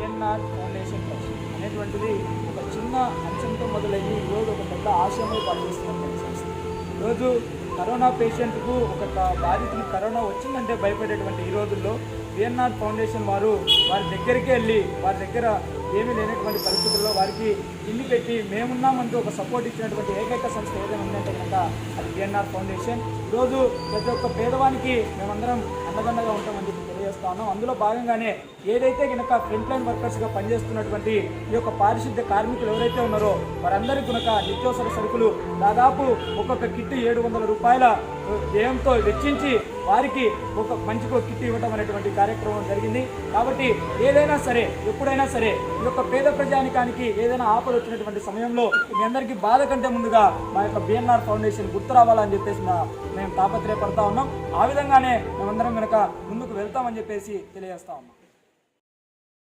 BNR foundation trust అనేటువంటిది ఒక చిన్న అంశంతో మొదలయ్యి ఈరోజు ఒక పెద్ద ఆశయమై పనిచేస్తున్నటువంటి సంస్థ. ఈరోజు కరోనా పేషెంట్కు ఒక బాధితులు కరోనా వచ్చిందంటే భయపడేటువంటి ఈ రోజుల్లో బిఎన్ఆర్ ఫౌండేషన్ వారు వారి దగ్గరికి వెళ్ళి వారి దగ్గర ఏమీ లేనటువంటి పరిస్థితుల్లో వారికి ఇల్లు పెట్టి మేమున్నామంటూ ఒక సపోర్ట్ ఇచ్చినటువంటి ఏకైక సంస్థ ఏదైనా ఉందంటే కనుక అది బిఎన్ఆర్ ఫౌండేషన్. ఈరోజు ప్రతి ఒక్క పేదవానికి మేమందరం అండదండగా ఉంటామని చెప్పి తెలియజేస్తా ఉన్నాం. అందులో భాగంగానే ఏదైతే కనుక ఫ్రంట్ లైన్ వర్కర్స్గా పనిచేస్తున్నటువంటి ఈ యొక్క పారిశుద్ధ్య కార్మికులు ఎవరైతే ఉన్నారో వారందరికీ కనుక నిత్యావసర సరుకులు దాదాపు ఒక్కొక్క కిట్ 700 రూపాయల వ్యయంతో వెచ్చించి వారికి ఒక మంచి కిట్ ఇవ్వడం అనేటువంటి కార్యక్రమం జరిగింది. కాబట్టి ఏదైనా సరే ఎప్పుడైనా సరే ఈ యొక్క పేద ప్రజానికానికి ఏదైనా ఆపద వచ్చినటువంటి సమయంలో మీ అందరికీ బాధ కంటే ముందుగా మా యొక్క బిఎన్ఆర్ ఫౌండేషన్ గుర్తు రావాలని చెప్పేసి మేము తాపత్రయపడతా ఉన్నాం. ఆ విధంగానే మేమందరం కనుక ముందుకు వెళ్తామని చెప్పేసి తెలియజేస్తా ఉన్నాం.